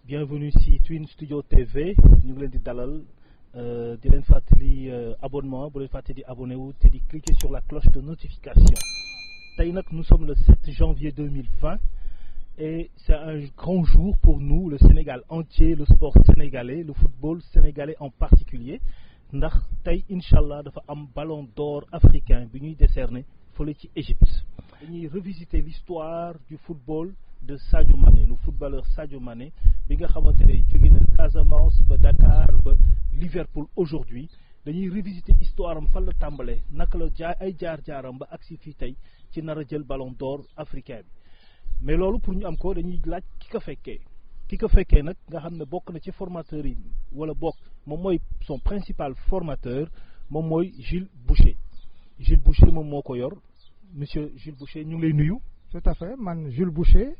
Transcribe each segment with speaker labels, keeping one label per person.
Speaker 1: bienvenue ci Twin Studio TV ñu ngi leen di dalal di leen fàttali abonnement bu leen fàttali di abonné wu te di cliquer sur la cloche de notification tey nag nous sommes le 7 janvier 2020 et c'est un grand jour pour nous, le Sénégal entier, le sport sénégalais, le football sénégalais en particulier ndax tey inchallah dafa am ballon d'or africain bi ñuy décerner fële ci Égypte. Dañuy revisiter l'histoire du football de Sadio Mané, le footballeur Sadio Mané bi nga xamante ne jóge na Casamance ba Dakar ba Liverpool aujourd'hui. Dañuy revisiter histoire am fan la tàmbalee naka la ay jaar-jaaram ba agsi fii tey ci nar a jël ballon d'or africain bi mais loolu pour ñu am ko dañuy laaj ki ko fekkee nag nga xam ne bokk na ci formateur yi wala bokk moom mooy son principal formateur moom mooy Jules Boucher moom moo ko yor monsieur Jules Boucher ñu ngi lay nuyu.
Speaker 2: Tout à fait, man Jules Boucher,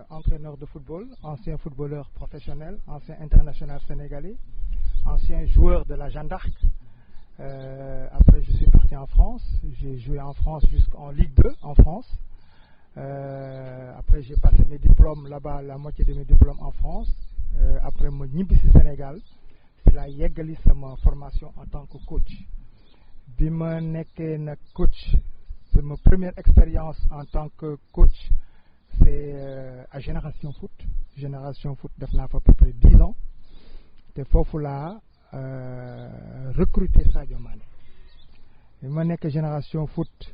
Speaker 2: entraîneur de football, ancien footballeur professionnel, ancien international sénégalais, ancien joueur de la Jeanne d'Arc. Après, je suis parti en France. J'ai joué en France jusqu'en Ligue 2 en France. Après, j'ai passé mes diplômes là-bas, la moitié de mes diplômes en France. Après, je suis venu au Sénégal. C'est là que j'ai ma formation en tant que coach. Bi ma nekkee nag coach, c'est ma première expérience en tant que coach. C'est à Génération Foot. Génération Foot, def naa fa à peu près 10 ans. Te foofu laa recruté Sadio Mané. Bi ma nekk Génération Foot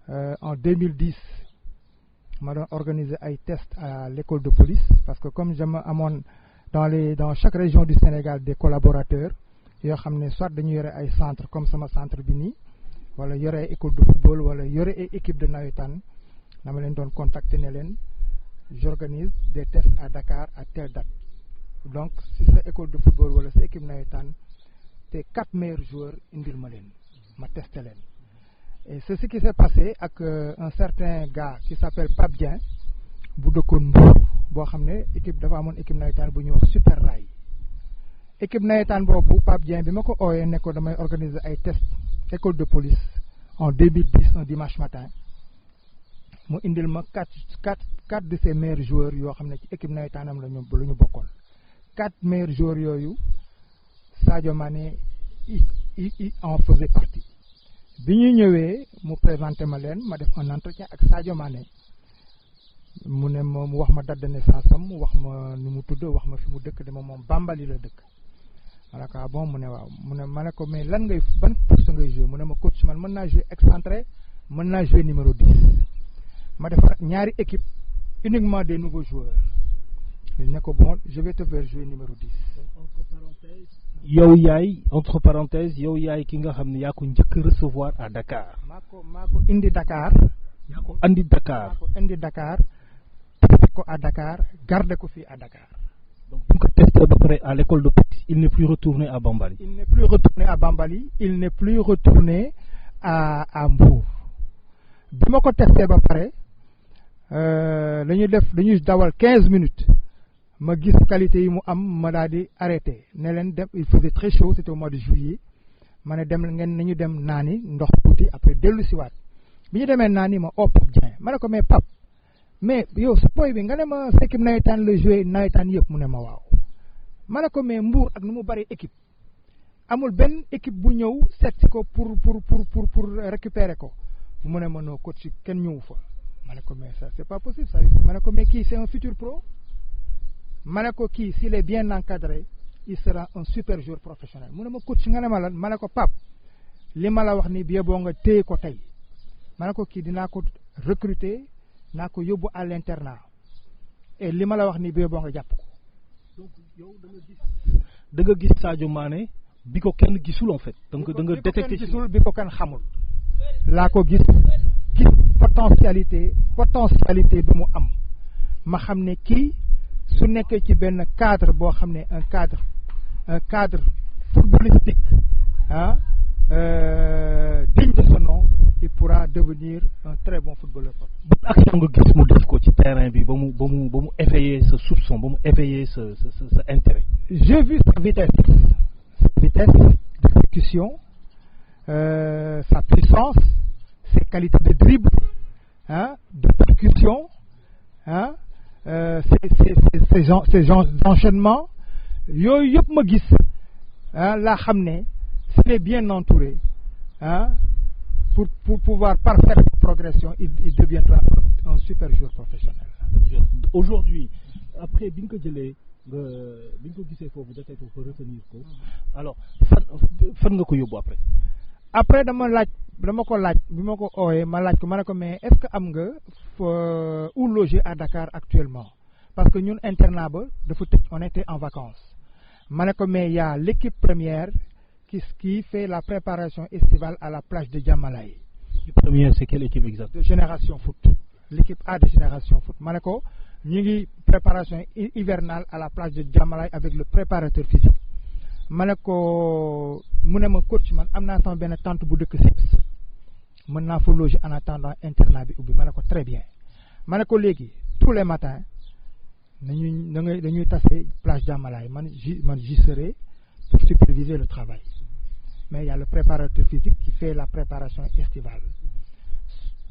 Speaker 2: en 2010 ma doon organiser ay tests à l'école de police parce que comme j'aime amoon dans chaque région du Sénégal des collaborateurs yoo xam ne soit dañu yore ay centre comme sama centre bi nii wala yore ay école de football wala yore ay équipe de nawetaan dama leen doon contacter ne leen j'organise des tests à Dakar à telle date. Donc si sa école de football wala sa équipe nawetaan te 4 meilleurs joueurs indil ma leen ma testé leen. Et c'est ce qui s'est passé avec un certain gars qui s'appelle Pape Dieng bu dëkkoon Mbour boo xam ne équipe dafa amoon équipe nawetaan bu ñuy wax Super Rail. Équipe nawetaan boobu Pape Dieng bi ma ko ooyee ne ko damay organiser ay test école de police en 2010 un dimanche matin mu indil ma quatre de ses meilleurs joueurs yoo xam ne ci équipe nawetaanam la ñu bokkoon. 4 meilleurs joueurs yooyu Sadio Mané il en faisait partie. Bi ñu ñëwee mu présenté ma leen ma def un entretien ak Sadio Mané mu ne ma mu wax ma date de naissance am mu wax ma nu mu tudd wax ma fi mu dëkk dama moom Bambali la dëkk. Ma ne ko ah bon mu ne waaw mu ne ma ne ko mais lan ngay ban poste ngay jouer mu ne ma coach man mën naa jouer excentré mën naa jouer numéro 10 ma defar ñaari équipe uniquement des nouveaux joueurs il ne ko bon je vais te faire jouer numéro 10.
Speaker 1: Entre parenthèses yow yaay ki nga xam ne yaa ko njëkk recevoir à Dakar.
Speaker 2: maa ko indi Dakar.
Speaker 1: yaa ko andi Dakar.
Speaker 2: maa ko indi Dakar testé ko à Dakar garder ko fii à Dakar.
Speaker 1: Donc bu ko testé ba pare à l'école de police il n'est plus retourné à Bambali.
Speaker 2: Il n'est plus retourné à Bambali il n'est plus retourné à Mbour. Bi ma ko testé ba pare dañuy dawal 15 minutes. Ma gis qualité yi mu am ma daal di arrêté ne leen dem il faisait très chaud c'était au mois de juillet ma ne dem ngeen nañu dem naani ndox tuuti après dellu siwaat bi ñu demee naani ma oo Pape Dieng ma ne ko mais Pape mais yow sa boy bi nga ne ma sa équipe nawetaan la joué nawetaan yëpp mu ne ma waaw ma ne ko mais Mbour ak nu mu bari équipe amul benn équipe bu ñëw seet si ko pour récupérer ko mu ne ma noo coach kenn ñëwu fa ma ne ko mais ça c'est pas possible ça ma ne ko mais kii c'est un futur pro. Ma ne ko kii s'il est bien encadré il sera un super joueur professionnel mu ne ma coach nga ne ma lan ma ne ko Pape li ma la wax ni bien boo nga téye ko tey ma ne ko kii dinaa ko recruter naa ko yóbbu à l'internat et li ma la wax ni bien boo nga jàpp ko.
Speaker 1: Donc yow da nga gis Sadio Mané bi ko kenn gisul en fait. Donc da nga détecté
Speaker 2: gisul bi ko kenn xamul laa ko gis potentialité bi mu am ma xam ne kii. Su nekkee ci benn cadre boo xam ne un cadre footballistique digne de ce nom il pourra devenir un très bon footballeur.
Speaker 1: Ban action nga gis mu def ko ci terrain bi ba mu éveiller ce soupçon ba mu éveiller ce intérêt.
Speaker 2: J'ai vu sa vitesse d'exécution sa puissance ses qualités de dribble de percussion ces enchaînements yooyu yëpp ma gis laa xam ne s'il est bien entouré pour pouvoir parfaire cette progression il deviendra un super joueur professionnel.
Speaker 1: Aujourd'hui après bi nga ko jëlee bi nga ko gisee foofu defee ko retenir ko alors fan nga ko yóbbu après
Speaker 2: dama ko laaj bi ma ko ooyee ma laaj ko ma ne ko mais est-ce que am nga où loger à Dakar actuellement parce que ñun internat ba dafa tëj on était en vacances ma ne ko mais y a l'équipe première qui fait la préparation estivale à la plage de Diamalaye.
Speaker 1: L'équipe première c'est quelle équipe exacte?
Speaker 2: De Génération Foot. L'équipe A de Génération Foot. ma ne ko ñu ngi préparation hivernale à la plage de Diamalaye avec le préparateur physique. ma ne ko mu ne ma coach man am naa sama benn tante bu dëkk Sips mën naa fa loger en attendant internat bi ubbi ma ne ko très bien ma ne ko léegi tous les matins dañuy tase plage Diamalaye man j'y serai pour superviser le travail mais il y a le préparateur physique qui fait la préparation estivale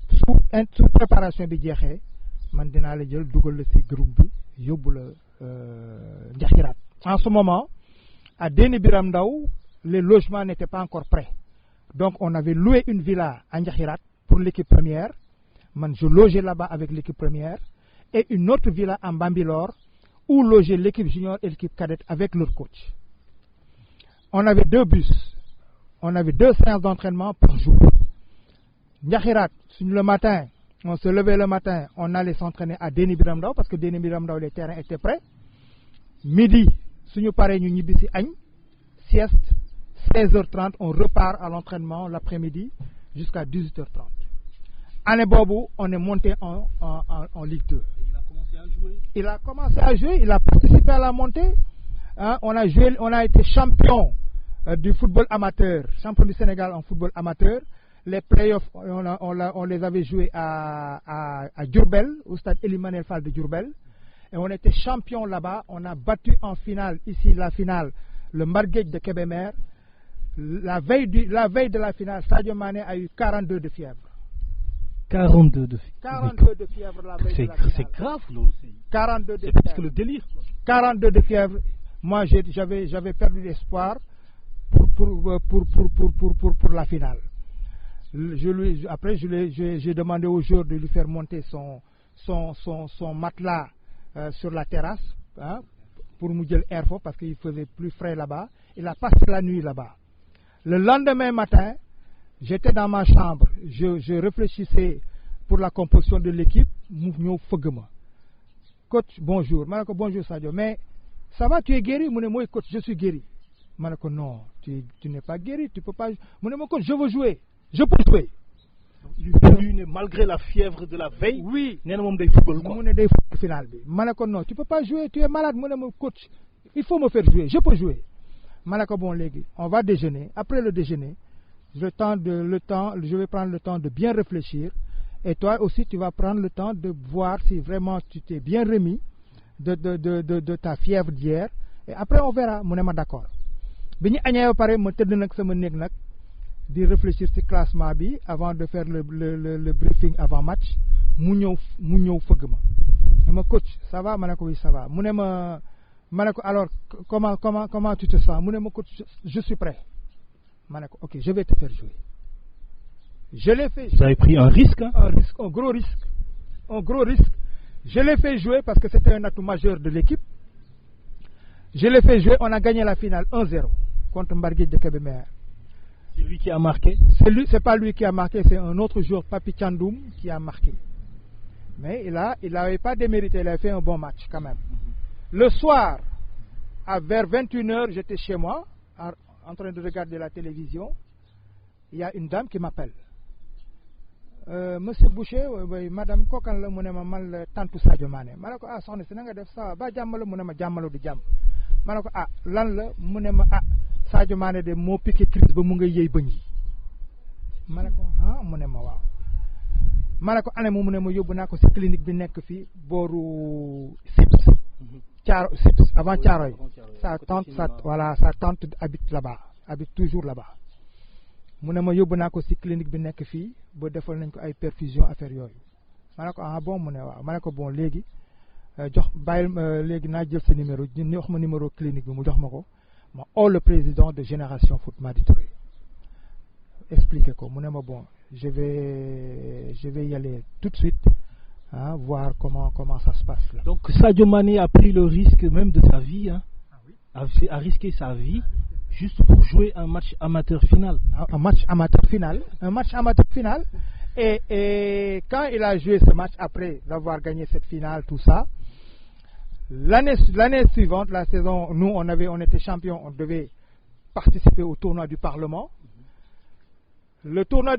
Speaker 2: su préparation bi jeexee man dinaa la jël dugal la ci groupe bi yóbbu la Njaxiraat. En ce moment à Déni Biram Ndaw les logements n'étaient pas encore prêts donc on avait loué une villa à Njaxiraat pour l'équipe première man je logeais là-bas avec l'équipe première et une autre villa en Bambilor où logeait l'équipe junior et l'équipe cadette avec leur coach. On avait 2 bus, on avait 2 séances d'entraînement par jour. Njaxiraat le matin on se levait le matin on allait s'entraîner à Déni Biram Ndaw parce que Déni Biram Ndaw les terrains étaient prêts. Midi suñu paree ñu ñibbi ci añ sieste 16h30 on repart à l'entraînement l'après-midi jusqu'à 18h30. Année boobu on est monté en Ligue 2. Il a commencé à jouer, il a participé à la montée. On a été champion du football amateur, champion du Sénégal en football amateur. Les playoffs, on les avait joués à Diourbel, au stade Elimane El Fall de Diourbel. Et on était champion là-bas. On a battu en finale, ici la finale, le Marguerite de Kébémer. La veille de la finale, Sadio Mané a eu 42 de fièvre.
Speaker 1: 42 de
Speaker 2: fièvre la veille de la finale.
Speaker 1: C'est grave là aussi.
Speaker 2: 42 de
Speaker 1: c'est
Speaker 2: fièvre.
Speaker 1: parce que le délire.
Speaker 2: 42 de fièvre. Moi j'avais perdu l'espoir pour la finale. Après j'ai demandé au joueur de lui faire monter son matelas sur la terrasse pour mu jël air fort parce qu'il faisait plus frais là-bas. Il a passé la nuit là-bas. Le lendemain matin, j'étais dans ma chambre, je réfléchissais pour la composition de l'équipe. Mu ñëw fëgg ma. Coach, bonjour. Ma ne ko bonjour Sadio, mais ça va, tu es guéri? Mu ne mooy coach, je suis guéri. Ma ne ko non, tu n'es pas guéri, tu peux pas. Mu ne ma coach, je veux jouer, je peux jouer.
Speaker 1: Lui, malgré la fièvre de la veille,
Speaker 2: oui,
Speaker 1: nee na moom day football quoi.
Speaker 2: Mu ne day football final bi. Ma ne ko non, tu peux pas jouer, tu es malade. Mu ne ma coach, il faut me faire jouer, je peux jouer. Ma ne ko bon léegi, on va déjeuner. Après le déjeuner, je vais prendre le temps de bien réfléchir. Et toi aussi, tu vas prendre le temps de voir si vraiment tu t'es bien remis de ta fièvre d'hier. Et après, on verra. Mu ne ma d'accord. Bi ñu añee ba pare ma tëdd nag sama néeg nag di réfléchir ci classement bi avant de faire le briefing avant match. Mu ñëw fëgg ma. Ne ma coach, ça va? Ma ne ko oui, ça va. Mu ne ma ne ko alors comment tu te sens? Mu ne ma coach, je suis prêt. Ma ne ko ok, je vais te faire jouer. Je l'ai fait.
Speaker 1: Vous avez pris un risque, hein?
Speaker 2: Un gros risque. Je l'ai fait jouer parce que c'était un atout majeur de l'équipe. Je l'ai fait jouer, on a gagné la finale 1-0 contre Marguerite de Kébémer.
Speaker 1: C'est lui qui a marqué?
Speaker 2: C'est pas lui qui a marqué, c'est un autre joueur, Papi Tchandoum, qui a marqué. Mais il n'avait pas démérité, il a fait un bon match quand même. Le soir, vers 21h, j'étais chez moi, en train de regarder la télévision. Il y a une dame qui m'appelle. Monsieur Boucher, madame kookan la mu ne ma man la tantu Sadio Mané. Ma ne ko soxna si na nga def ça ba jàmm la mu ne ma jàmmaloo di jàmm. Ma ne ko lan la mu ne ma Sadio Mané de moo piqué crise ba mu nga yëy bëñ yi. Ma ne ko mu ne ma waaw. Ma ne ko ane mu ne ma yóbbu naa ko ci clinique bi nekk fii booru Sips. Sips avant Thiaroye. Sa tante habite là-bas, habite toujours là-bas. Mu ne ma yóbbu naa ko ci clinique bi nekk fii ba defal nañ ko ay perfusion affaire yooyu. Ma ne ko bon mu ne waaw. Ma ne ko bon léegi jox bàyyil léegi naa jël sa numéro ñu wax ma numéro clinique bi mu jox ma ko ma oo le président de Génération Foot Madi Touré expliquer ko mu ne ma bon je vais y aller tout de suite voir comment ça se passe là.
Speaker 1: Donc Sadio Mané a pris le risque même de sa vie, a risqué sa vie juste pour jouer un match amateur final.
Speaker 2: Un match amateur final. Et quand il a joué ce match après avoir gagné cette finale, tout ça, l'année suivante, la saison, nous on était champions, on devait participer au tournoi du Parlement. Le tournoi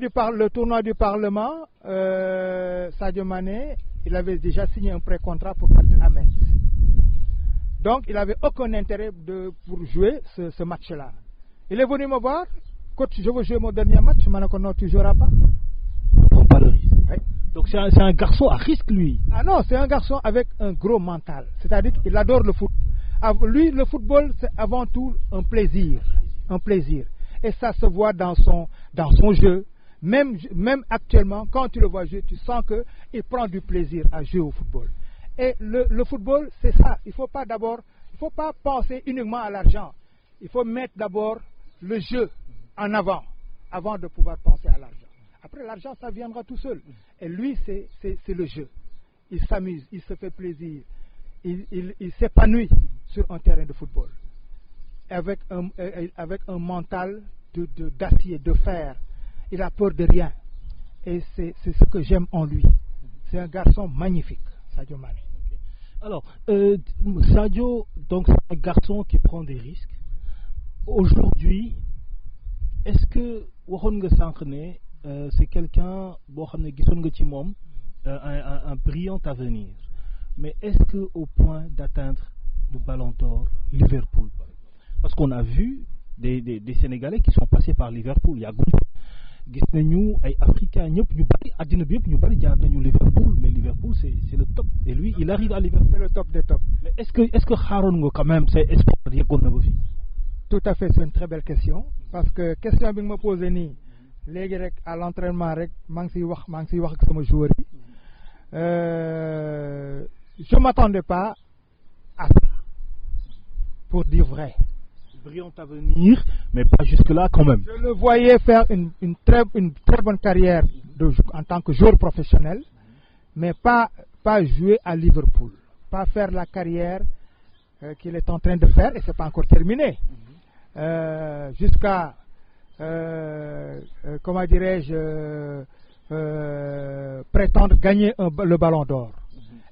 Speaker 2: du Parlement, Sadio Mané, il avait déjà signé un pré-contrat pour partir à Metz. Donc il n'avait aucun intérêt pour jouer ce match-là. Il est venu me voir, coach, je veux jouer mon dernier match. Je m'en ai dit non, tu ne joueras pas.
Speaker 1: Pas le risque.
Speaker 2: Oui.
Speaker 1: Donc c'est un garçon à risque, lui.
Speaker 2: Ah non, c'est un garçon avec un gros mental. C'est-à-dire qu'il adore le foot. Lui, le football, c'est avant tout un plaisir. Un plaisir. Et ça se voit dans son jeu. Même actuellement, quand tu le vois jouer, tu sens qu'il prend du plaisir à jouer au football. Et le football, c'est ça. Il ne faut pas penser uniquement à l'argent. Il faut mettre d'abord le jeu en avant de pouvoir penser à l'argent. Après, l'argent, ça viendra tout seul. Et lui, c'est le jeu. Il s'amuse, il se fait plaisir. Il s'épanouit sur un terrain de football. Avec un mental d'acier, de fer. Il a peur de rien. Et c'est ce que j'aime en lui. C'est un garçon magnifique, Sadio Mané.
Speaker 1: Alors, Sadio, donc c'est un garçon qui prend des risques. Aujourd'hui, est-ce que c'est quelqu'un un brillant avenir, mais est-ce qu'au point d'atteindre le Ballon d'Or Liverpool? Parce qu'on a vu des Sénégalais qui sont passés par Liverpool. Il y a gis nañu ay Africains ñëpp ñu bari àddina bi yëpp ñu bari jaar nañu Liverpool, mais Liverpool c'est le top et lui il arrive à Liverpool.
Speaker 2: C'est le top des tops.
Speaker 1: Mais est-ce que xaaroon nga quand même c'est espoir yeggoon na ba fii?
Speaker 2: Tout à fait, c'est une très belle question parce que question bi nga ma posé nii léegi rek à l'entraînement rek maa ngi siy wax ak sama joueur yi je m'attendais pas à ça pour dire vrai.
Speaker 1: Brillant avenir, mais pas jusque-là quand même.
Speaker 2: Je le voyais faire une très bonne carrière en tant que joueur professionnel, mais pas jouer à Liverpool, pas faire la carrière qu'il est en train de faire, et c'est pas encore terminé. Jusqu'à, comment dirais-je, prétendre gagner le Ballon d'Or.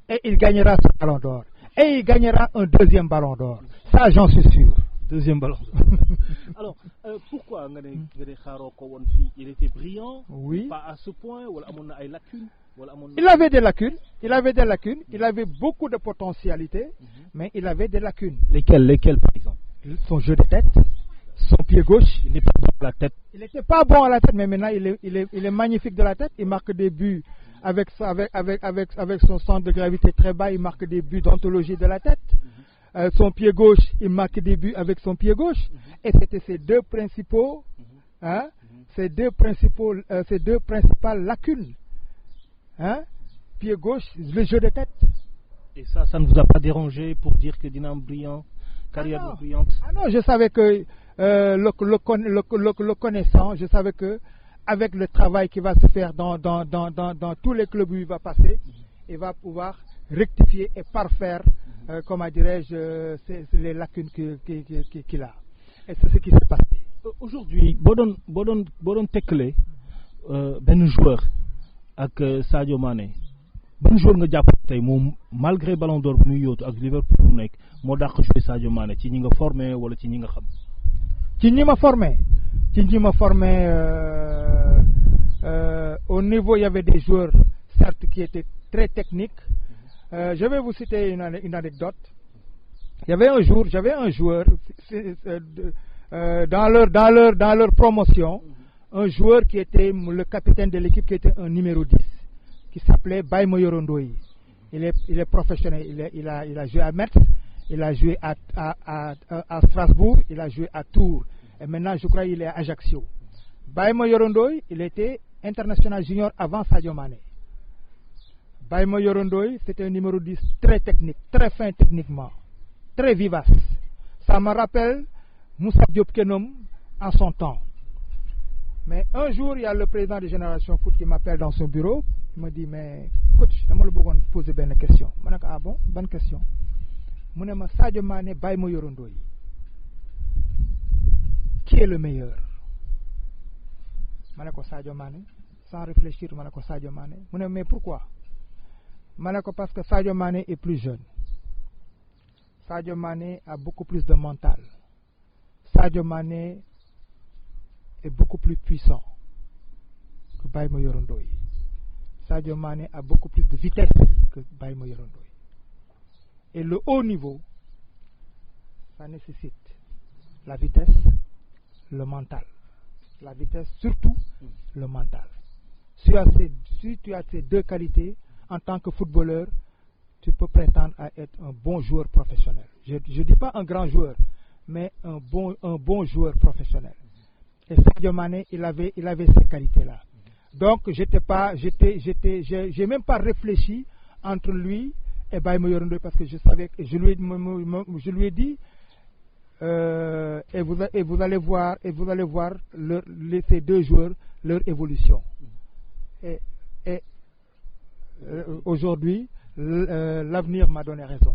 Speaker 2: Et il gagnera ce Ballon d'Or. Et il gagnera un deuxième Ballon d'Or. Ça, j'en suis sûr.
Speaker 1: Deuxième ballon. Alors, pourquoi il était brillant?
Speaker 2: Oui.
Speaker 1: Pas à ce point, ou il lacunes?
Speaker 2: Il avait des lacunes. Il avait beaucoup de potentialité, mais il avait des lacunes.
Speaker 1: Lesquelles par exemple?
Speaker 2: Son jeu de tête, son pied gauche.
Speaker 1: Il n'est pas bon à la tête.
Speaker 2: Il n'était pas bon à la tête, mais maintenant il est magnifique de la tête. Il marque des buts avec son centre de gravité très bas. Il marque des buts d'anthologie de la tête. Son pied gauche, il marque des buts avec son pied gauche. Et c'était ces deux principales lacunes. Pied gauche, le jeu de tête.
Speaker 1: Et ça ne vous a pas dérangé pour dire que Dinam brillant, carrière brillante?
Speaker 2: Ah non, je savais que le connaissant, je savais que avec le travail qui va se faire dans tous les clubs où il va passer, il va pouvoir rectifier et parfaire, comment dirais-je, les lacunes qu'il a. Et c'est ce qui s'est passé.
Speaker 1: Aujourd'hui, Bodon Tekle, ben joueur avec Sadio Mané, ben joueur nga japp tay mom malgré Ballon d'Or bu muy yotu ak Liverpool nek mo dakk jouer Sadio Mané ci ñi nga formé wala ci ñi nga xam?
Speaker 2: Ci ñi ma formé au niveau il y avait des joueurs certes qui étaient très techniques. Je vais vous citer une anecdote. J'avais un joueur dans leur promotion, un joueur qui était le capitaine de l'équipe, qui était un numéro 10, qui s'appelait Baye Moyorondoyi. Il est professionnel, il a joué à Metz, il a joué à Strasbourg, il a joué à Tours, et maintenant je crois qu'il est à Ajaccio. Baye Moyorondoyi, il était international junior avant Sadio Mané. Baye Yorondoy, c'est un numéro 10 très technique, très fin techniquement, très vivace. Ça me rappelle Moussa Diop Kenom en son temps. Mais un jour, il y a le président de Génération Foot qui m'appelle dans son bureau. Il me dit, mais coach, je vais poser une question. Je me dis, ah bon, bonne question. Je me dis, Sadio Mané, Baye Yorondoy. Qui est le meilleur? Je me dis, Sadio Mané. Sans réfléchir, je me dis, Sadio Mané. Je me dis, mais pourquoi? Je me dis, parce que Sadio Mané est plus jeune. Sadio Mané a beaucoup plus de mental. Sadio Mané est beaucoup plus puissant que Baye Yorondoy. Sadio Mané a beaucoup plus de vitesse que Baye Yorondoy. Et le haut niveau, ça nécessite la vitesse, le mental. La vitesse, surtout le mental. Si tu as ces deux qualités, en tant que footballeur, tu peux prétendre à être un bon joueur professionnel. Je ne dis pas un grand joueur, mais un bon joueur professionnel. Et Sadio Mané, il avait ces qualités-là. Donc, j'ai même pas réfléchi entre lui et Baye Yorondoy parce que je savais, je lui ai dit, et vous allez voir ces deux joueurs, leur évolution. Et aujourd'hui, l'avenir m'a donné raison.